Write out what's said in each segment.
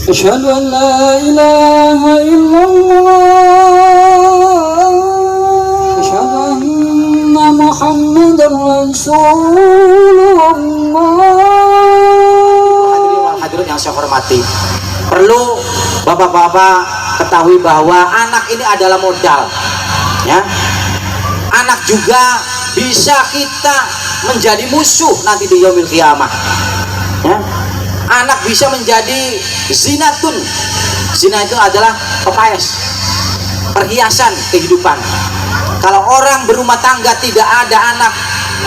أشهد أن لا إله إلا الله أشهد أن محمدا رسول الله. Hadirin yang saya hormati, perlu bapak-bapak ketahui bahwa anak ini adalah modal, ya. Anak juga bisa kita menjadi musuh nanti di yaumil qiyamah, ya. Anak bisa menjadi zinatun. Zina itu adalah pepayas, perhiasan kehidupan. Kalau orang berumah tangga tidak ada anak,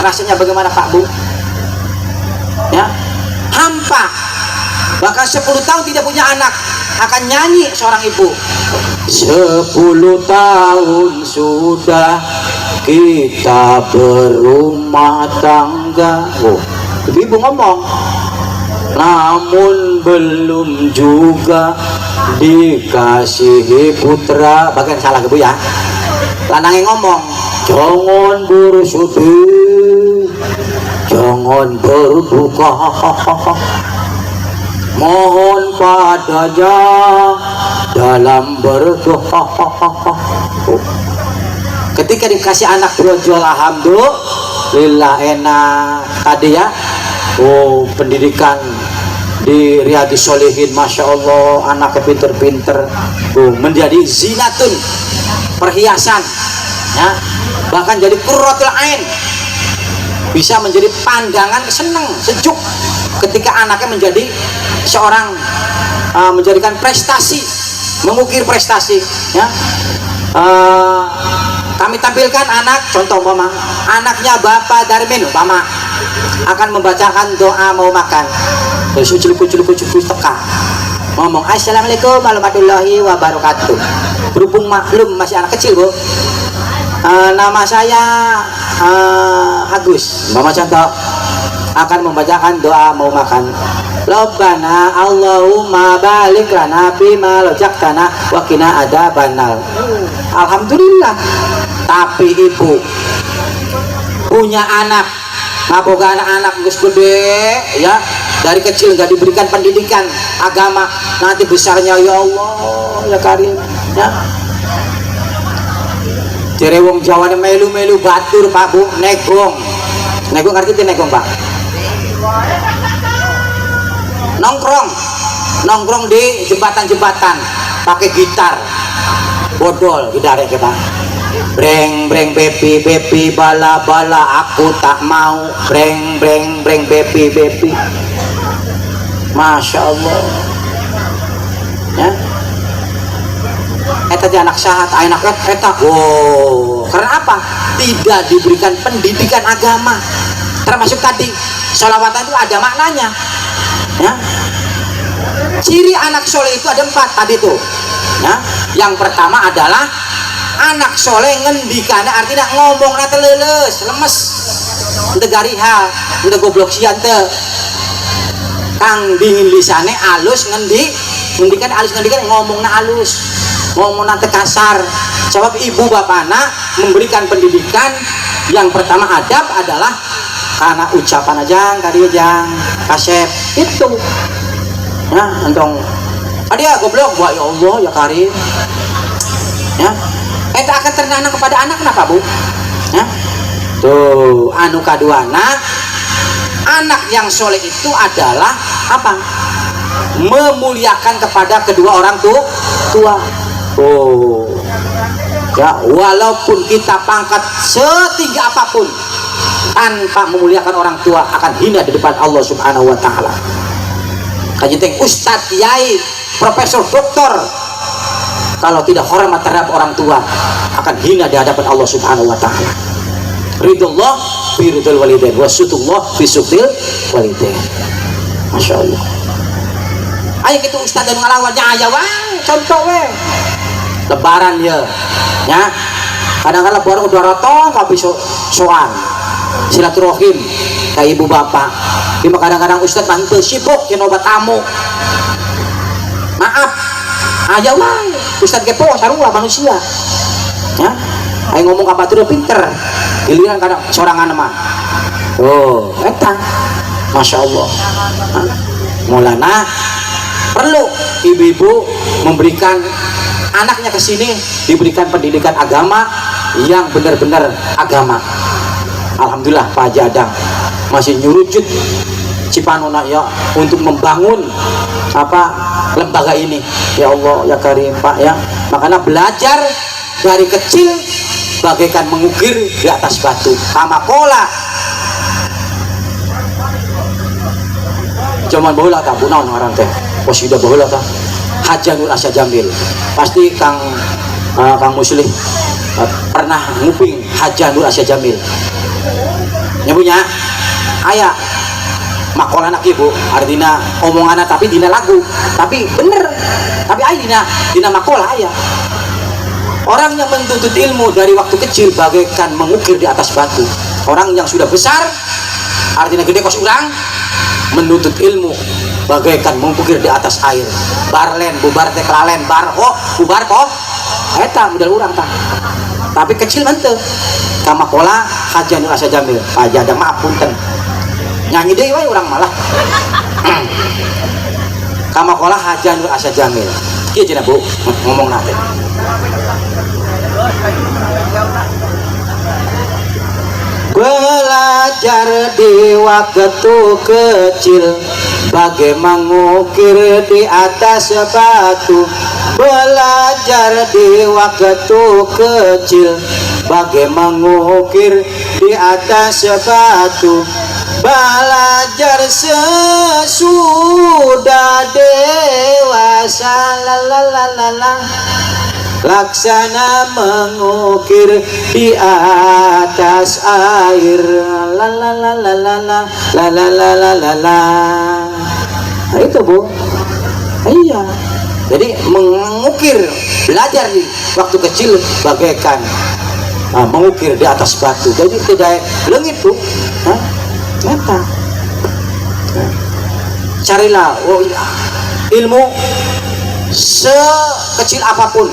rasanya bagaimana Pak Bu? Ya, hampa. Bahkan 10 tahun tidak punya anak, akan nyanyi seorang ibu, 10 tahun sudah kita berumah tangga. Oh, ibu ngomong, namun belum juga dikasihi putra. Bagian salah ibu ya. Lanangnya ngomong, jangan bersedih, jangan berduka, mohon padanya dalam berdoa. Ketika dikasih anak brojol, alhamdulillah enak tadi ya. Oh, pendidikan di Riyadhus Shalihin, masya Allah, anaknya pinter-pinter, menjadi zinatun, perhiasan, ya. Bahkan jadi qurratul ain, bisa menjadi pandangan seneng, sejuk ketika anaknya menjadi seorang menjadikan prestasi, mengukir prestasi, ya. Kami tampilkan anak, contoh mama, anaknya Bapak Darmin, mama akan membacakan doa mau makan, terus cucu teka ngomong assalamualaikum warahmatullahi wabarakatuh. Berhubung maklum masih anak kecil bu, nama saya Agus, mama contoh akan membacakan doa mau makan, Rabbana Allahumma balik lana bima rojaktana wa qina adzabannar. Alhamdulillah. Tapi ibu punya anak, ngaboga anak-anak geus gede, ya, dari kecil nggak diberikan pendidikan agama, nanti besarnya ya Allah ya Karim, ya. Jere wong Jawa melu-melu batur Pak Bu, negong ngerti negong Pak? Nongkrong di jembatan pakai gitar bodol gitarnya kita, breng bepi bala aku tak mau, breng bepi, masya Allah, ya. Eta anak sahat, anak eta, wow. Karena apa? Tidak diberikan pendidikan agama, termasuk tadi sholawatan itu ada maknanya, ya. Ciri anak soleh itu ada 4 tadi tuh, ya. Yang pertama adalah anak soleh ngendikana, artinya ngomong nate leles, lemes, ente gariha, ente goblok sian teu, kang dingin lisane alus ngendikan ngomongna alus, ngomong nate kasar. Sebab ibu bapakna memberikan pendidikan yang pertama adab adalah karena ucapan aja kari jang kasep itu, ya. Entong adia goblok buat ya Allah ya Karim, ya. Eta akan tertanam kepada anak, kenapa Bu? Ya. Tuh, anu kaduana, anak yang soleh itu adalah apa? Memuliakan kepada kedua orang tua. Oh, ya, walaupun kita pangkat setinggi apapun, tanpa memuliakan orang tua akan hina di depan Allah Subhanahu Wa Taala. Kajenteng Ustadz, Kiai, Profesor, Doktor, kalau tidak hormat terhadap orang tua akan hina di hadapan Allah Subhanahu Wa Taala. Ridullah fi ridul walidain, wasutullah fi sutil walidain. Masya Allah. Ayo kita Ustadz dan ngelawannya aja wang, contoh weh. Lebaran ya, kadang-kadang lebaran udah rotong tapi soal silaturahim kayak ibu bapak. Cuma kadang-kadang Ustadz mantu sibuk yang obat tamu. Maaf, aja wang Ustadz kepo sarua manusia, ya. Ayo ngomong apa tuh udah pinter, giliran kadang sorangan mah. Oh, eta, masya Allah. Mulana perlu ibu-ibu memberikan anaknya ke sini diberikan pendidikan agama yang benar-benar agama. Alhamdulillah Pak Haji Adang masih nyurucut Cipanuna ya untuk membangun lembaga ini. Ya Allah ya Karim Pak ya. Makanya belajar dari kecil bagaikan mengukir di atas batu. Kamakola. Cuman baheula tah naon ngaran teh? Wasidah baheula tah. Hajanul Asya Jamil. Pasti Kang Muslih pernah nguping Hajanul Asya Jamil. Nyabunya aya makola anak ibu artinya omongan tapi dina lagu tapi bener tapi aya dina makola aya orang yang menuntut ilmu dari waktu kecil bagaikan mengukir di atas batu. Orang yang sudah besar artinya gede kos urang menuntut ilmu bagaikan mengukir di atas air. Barlen bubar teh kelalen barho bubar kok eta modal urang tah tapi kecil menteu kamakola Hajanul Asya Jamil. Aja ada maaf punten nyanyi deh wae orang malah kamakola Hajanul Asya Jamil. Iya cenah Bu ngomong nate belajar di waktu kecil bagaimana mengukir di atas batu. Belajar di waktu kecil bagaimana mengukir di atas batu. Belajar sesudah dewasa laksana mengukir di atas air. Nah, itu Bu. Iya. Jadi mengukir belajar di waktu kecil bagaikan mengukir di atas batu. Jadi tidak leungit Bu. Nyata. Carilah ilmu sekecil apapun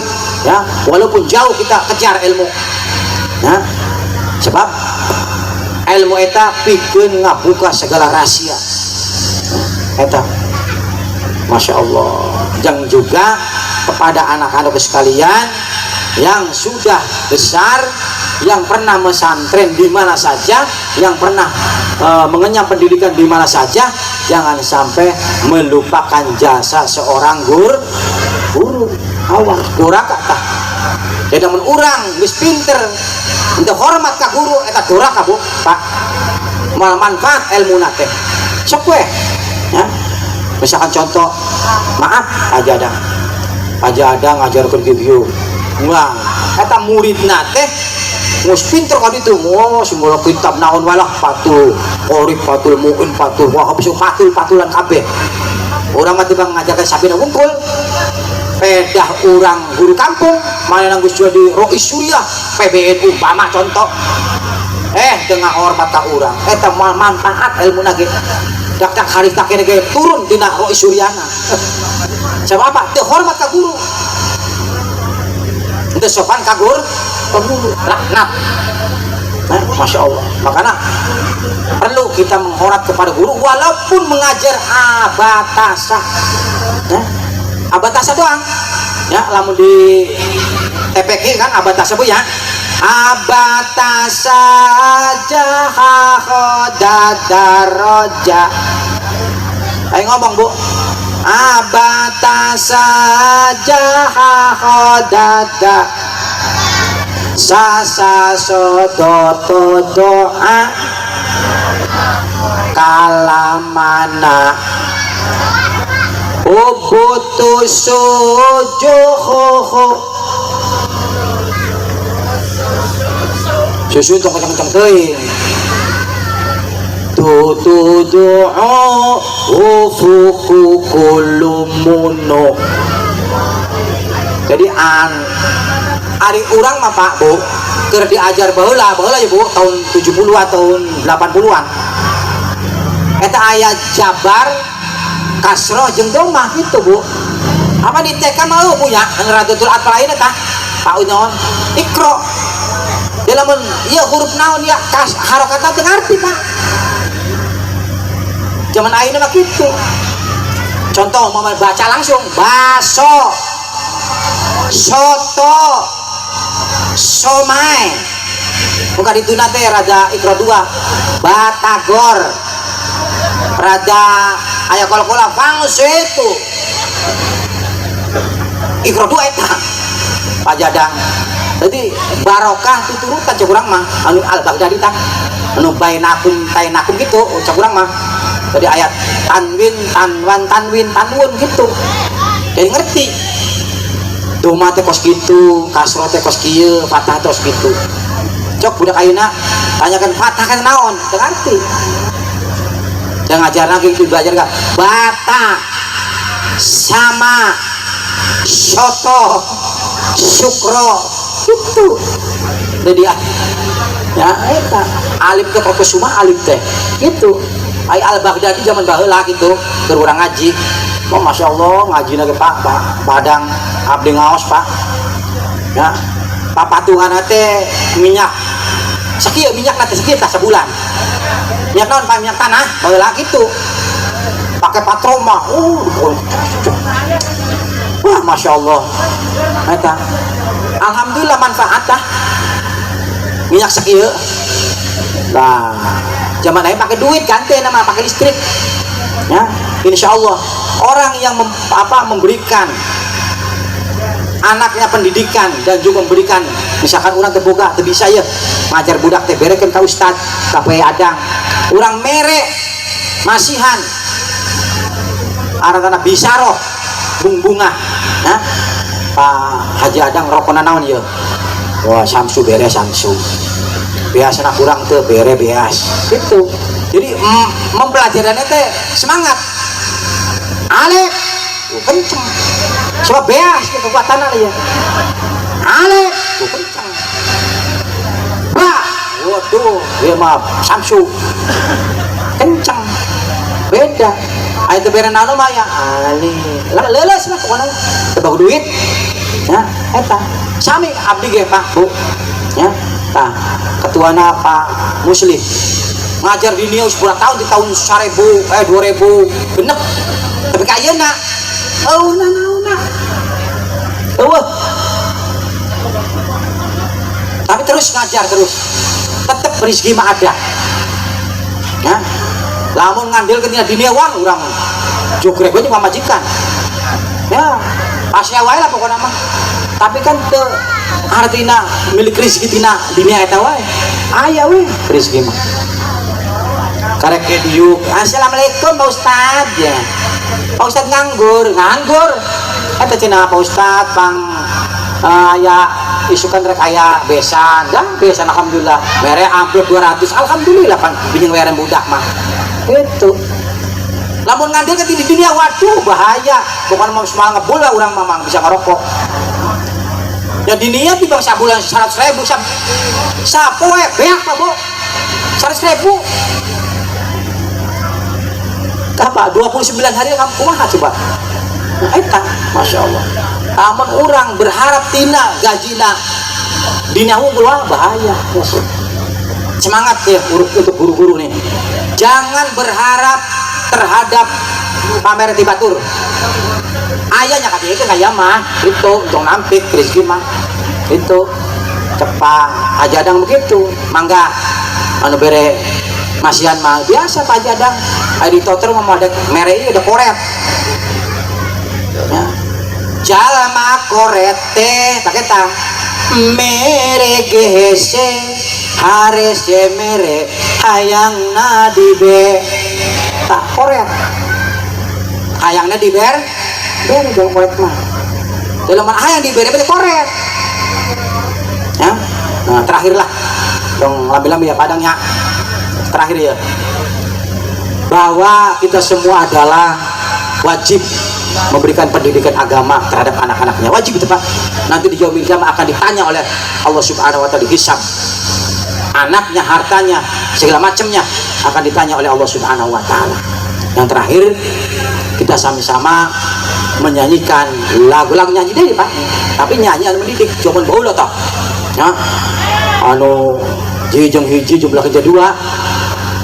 ya, walaupun jauh kita kejar ilmu ya, sebab ilmu eta pikeun ngabuka segala rahasia eta. Masya Allah. Yang juga kepada anak-anak sekalian yang sudah besar, yang pernah mesantren di mana saja, yang pernah mengenyam pendidikan di mana saja, jangan sampai melupakan jasa seorang guru. Awas duraka tah. Jadi mun urang geus pinter, untuk hormat ka guru eta duraka Bu, Pak. Moal manfaat ilmu teh. Sok we. Ya. Misalkan contoh, maaf Haji Adang ngajarkeun kieu. Ulang, eta muridna teh mus pinter ka ditu. Oh, simula kitab naon walah patul, qorib patul muin patul, wah bisa patulan kabeh. Urang mah tibang ngajarkeun sabina wungkul. Pedah urang guru kampung, mana nang geus jadi Rois Surya, PBN umpama contoh. Dengan hormat ka urang, eta moal manfaat ilmuna ge. Dak harita kene ge turun dina Rois Suryana. Sabab apa? Teu hormat ka guru. Teu sopan ka guru, laknat. Masya Allah. Makanya perlu kita menghormat kepada guru walaupun mengajar abatasa. Abatasa doang. Ya, lamun di TPK kan abatasa Bu ya. Abatasa jaha daraja. Ayo ngomong Bu. Abatasa jaha dada. Sasa sodoto doa kalamana ubutu sujuhoho. Susu untuk kencang-kencang teuing. Tutu doa ufuku kulumuno. Jadi ari urang mah Pak Bu keur diajar baheula ya Bu tahun 70-an tahun 80-an. Eta aya jabar kasroh jeung domah gitu Bu. Apa di TK mah punya Radatul Atfal ayeuna tah Pak naon Iqra. Dalam ieu huruf naon ya kas harokatna teu ngarti Pak. Zaman ayeuna mah kitu. Contoh mau baca langsung baso, soto, somai. Bukan itu nanti Raja Ikro 2 batagor, Raja ayah kol-kola bangsa itu Ikro 2 itu Pak Jadang. Jadi barokah itu turutan curang mah anu Al-Baghdadi tah anu bainakum tainakum gitu curang mah. Jadi ayat tanwin tanwan tanwin tanwun gitu jadi ngerti doma teh kos gitu, kasro teh kos kieu, fathah teh kos gitu. Cok budak ayeuna tanyakan fathah kan naon teu ngarti. Jangan ngajar lagi itu belajar kan bata sama soto syukro gitu. Jadi ya eta alif teh kok suma alif teh gitu. Ai Al-Baghdadi zaman baheula gitu keur urang ngaji. Oh Masya Allah ngaji lagi Pak Padang abdi ngaos Pak ya papatungan teh minyak sakieu minyak nanti sekitar sebulan minyak naon Pak minyak tanah baheula gitu pakai patroma wah Masya Allah eta alhamdulillah manfaat dah minyak sakieu nah zaman aja pakai duit ganti nama pakai listrik ya Insya Allah orang yang memberikan anaknya pendidikan dan juga memberikan misalkan orang terbuka bisa ya ngajar budak teh berekeun ka ustad kape adang orang mere masihan arana bisaroh bunga ya Pak Haji Adang rokona naon ya wah samsu bere samsu biasa nak kurang tuh bere beas gitu. Jadi mempelajarannya teh semangat alif kenceng coba beas gitu kekuatan ya alif kenceng ba waduh dia mah samsu kenceng beda ayat bere naon mah ya alif leles lah pokoknya tebak duit ya eta sami abdi ge Pak Bu ya nah ketuana Pak Muslim ngajar di Niau 10 tahun di tahun 2000 genep tapi kayaknya tapi terus ngajar terus tetap rezeki mah ada ya lamun ngandil ketika di Niauan orang jogrek aja pamajikan ya pasnya wae lah pokoknya mah tapi kan ke artinya milik rezeki tina dunia eta wae aya we rezeki mah karek diuk assalamualaikum Pak Ustad ya Pak Ustad nganggur eta cenah Pak Ustad pang aya isukan rek aya besan dah besan alhamdulillah mere amplop 200 alhamdulillah pan bikin wearan budak mah itu lamun ngandil ke di dunia waduh bahaya bukan mau semua ngebul lah orang mamang bisa ngerokok ya dunia di bangsa bulan 100.000 sapo beak Pak Bu 100.000 apa 29 hari kamu kumaha coba nah eta Masya Allah amun orang berharap tina gajina dina unggul bahaya semangat ya untuk guru-guru nih jangan berharap terhadap pamer di batur ayahnya katanya itu kayak mah itu untuk nampik rezeki mah itu cepat ajadang begitu mangga anu bere masihan mah biasa Pak Jadang di toter mau ada mere ini udah koret ya. Jalma koret teh pakai tang mere gese harese mere hayang nadibe tak koret hayangnya diber ber dong koret mah dalam hayang diber berarti koret ya nah terakhir lah dong lambi-lambi ya padangnya terakhir ya bahwa kita semua adalah wajib memberikan pendidikan agama terhadap anak-anaknya wajib itu Pak nanti di yaumil qiyamah akan ditanya oleh Allah Subhanahu wa Ta'ala dihisab anaknya hartanya segala macamnya akan ditanya oleh Allah Subhanahu wa Ta'ala yang terakhir kita sama-sama menyanyikan lagu-lagu nyanyi deh Pak tapi nyanyi anu mendidik jangan bau loh toh ya anu hiji jumlah kerja dua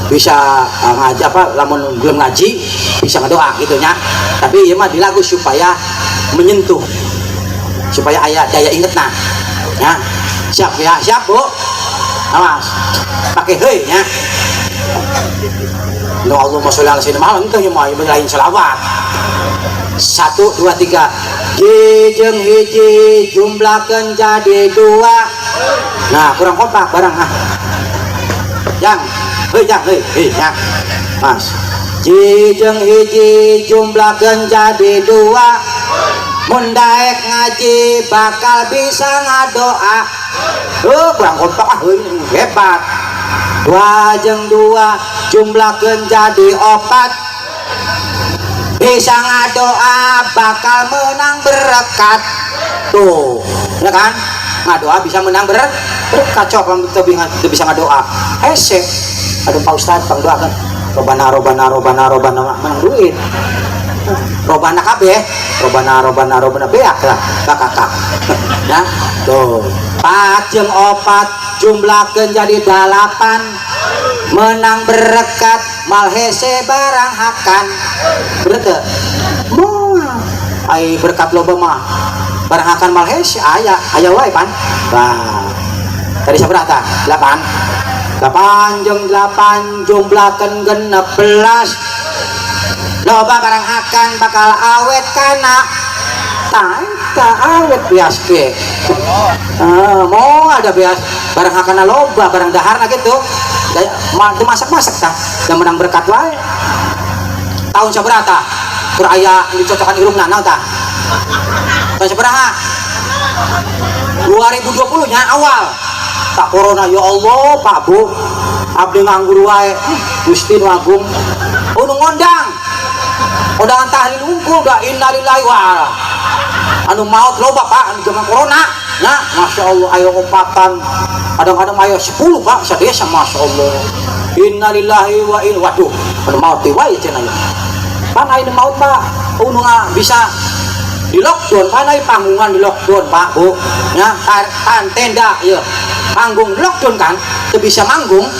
bisa ngaji apa lamun belum ngaji bisa ngedoa gitu nya. Tapi ya mah di lagu supaya menyentuh, supaya ayah daya inget nah ya. Siap ya, siap Bu, awas pakai hei ya. No Allahumma sholli ala sayyidina Muhammad itu yang mau lain selawat. 1, 2, 3 jeung hiji jumlahkeun jadi 2. Nah kurang kompak barang ah yang hei ya mas jeung hiji jumlahkeun jadi 2. Mun daek ngaji bakal bisa ngadoa. Kurang kompak ah hebat. 2 jeung 2 jumlahkeun jadi 4. Bisa ngadoa bakal menang berkat. Tuh ya kan, ngadoa bisa menang berkat. Cok kita bisa ngadoa hese. Aduh Pak Ustadz Bang doakan robana menang duit. Robana kabeh, robana beak lah kakak ya. Tuh 4 jeung 4 jumlahkeun jadi 8. Menang berkat mal hese barang hakan. Berkat ai berkat loba mah barang hakan mal hese aya wae pan. Nah tadi saberapa 8 jeung 8 jumlahkeun 16. Loba barang hakan bakal awet kana tak awet bias ke. Mau ada bias barang hakana loba barang daharna gitu. Masak tah dan menang berkat wae. Tahun saberapa kur aya dicocokan irungna naon tah? Tahun saberapa? 2020 nya awal. Tak corona ya Allah Pak Bu. Abdi nganggur wae. Gusti Nu Agung. Nu ngondang. Undangan tahlil unggul gak innalillahi wa anu maut loba Pak anu zaman corona nya. Masya Allah ayo umpatan kadang-kadang ayo 10 Pak sadesa Masya Allah. Innalillahi wa inna waduh anu maut ti wae cenah ya. Pan aya maut Pak unu bisa di lockdown, pan aya panggungan di lockdown Pak Bu nya. Kan tenda ya panggung lockdown kan teu bisa manggung.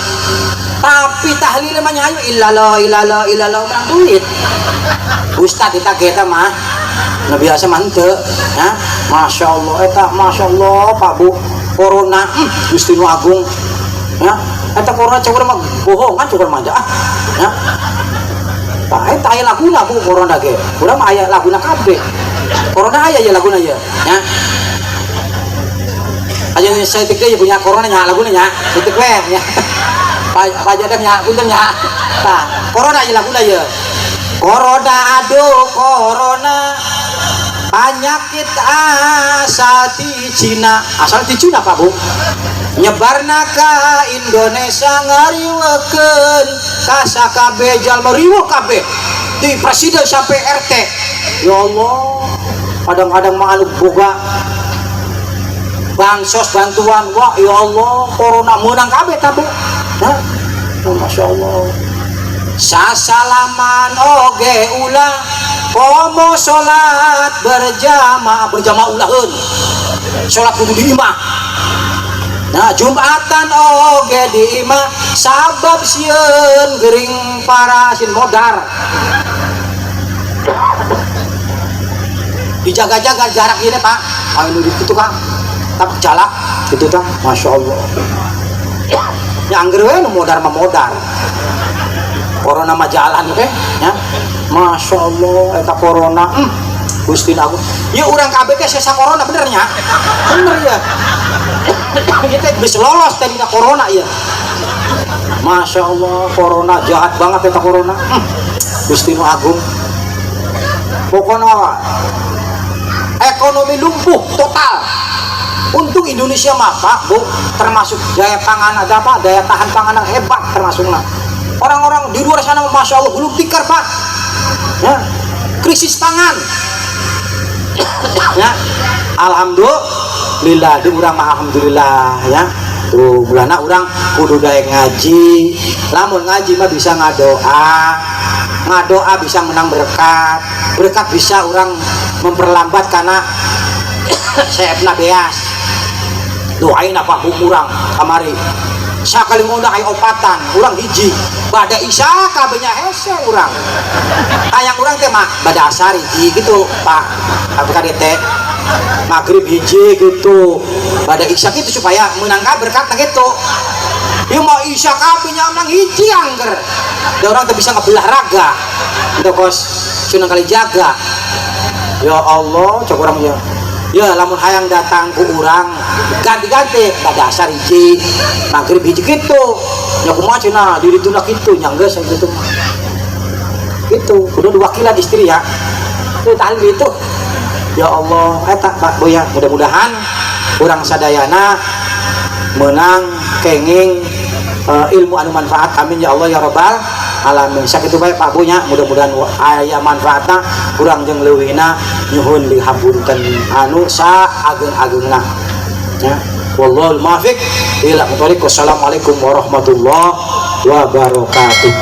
Tapi tahlil mah nyayo illallah menang duit. Ustad kita mah nah biasa mantep ya. Masya Allah eta Masya Allah Pak Bu corona Gusti Nu Agung ya. Eta corona cewek mah bohongan cewek mah ya. Tah eta aya laguna Bu corona ge. Urang mah aya laguna kabeh. Corona aya ya laguna ya. Aja saya tikeh punya corona nya laguna nya. Titik we ya. Pajadanya puntennya tah corona aja laguna ya. Corona aduh corona penyakit asal di Cina Pak Bu nyebarna ka Indonesia ngariwekeun ka sakabeh jalma riweuh kabeh di presiden sampai RT. Ya Allah kadang-kadang mah anu boga bansos bantuan wah ya Allah corona menang kabeh ta Bu. Masya Allah sasalaman oge ulah komo sholat berjamaah ulaheun sholat kudu di imah. Nah Jumatan oge di imah sabab sieun gering parasin modar dijaga-jaga jarak ini Pak. Anu gitu Pak tak jalak gitu Pak. Masya Allah ya angger we nu modar corona mah jalan ya. Masya Allah eta corona Gusti aku ya urang kabeh teh sesa corona bener nya. Bener ya kita bisa lolos tadi corona ya. Masya Allah corona jahat banget eta corona Gusti Nu Agung. Pokoknya ekonomi lumpuh total. Untung Indonesia mah Pak Bu termasuk daya pangan ada apa daya tahan pangan yang hebat termasuknya. Orang-orang di luar sana Masya Allah belum tikar Pak ya. Krisis pangan ya. Alhamdulillah di urang mah alhamdulillah ya. Tuh bulana urang kudu daek ngaji. Lamun ngaji mah bisa ngadoa bisa menang berkat bisa orang memperlambat karena saya pernah beas doain apa kurang kamari sakali ngundang aya opatan urang hiji bada isya kabehnya hese urang hayang urang teh mah bada asar hiji gitu Pak tapi kade teh maghrib hiji gitu pada isya gitu supaya menangkap berkat gitu ya mau isya kabehnya emang hiji angger da orang tuh bisa ngebelah raga itu kos sunang kali jaga ya Allah cok orang ya lamun hayang datang ku urang ganti-ganti pada asar hiji maghrib hiji gitu ya kumaha cenah diri tunda kitu nya geus gitu mah gitu kudu diwakilan istri ya itu tali gitu. Ya Allah, eta Pak Boya, mudah-mudahan urang sadayana menang kenging ilmu anu manfaat. Amin ya Allah ya rabbal alamin. Sakitu bae Pak Boya, mudah-mudahan aya manfaatna urang jeung leuwihna nyuhun dihampunkeun anu saageng-agengna. Ya, wallahul muwaffiq ila thoriq. Wassalamualaikum warahmatullahi wabarakatuh.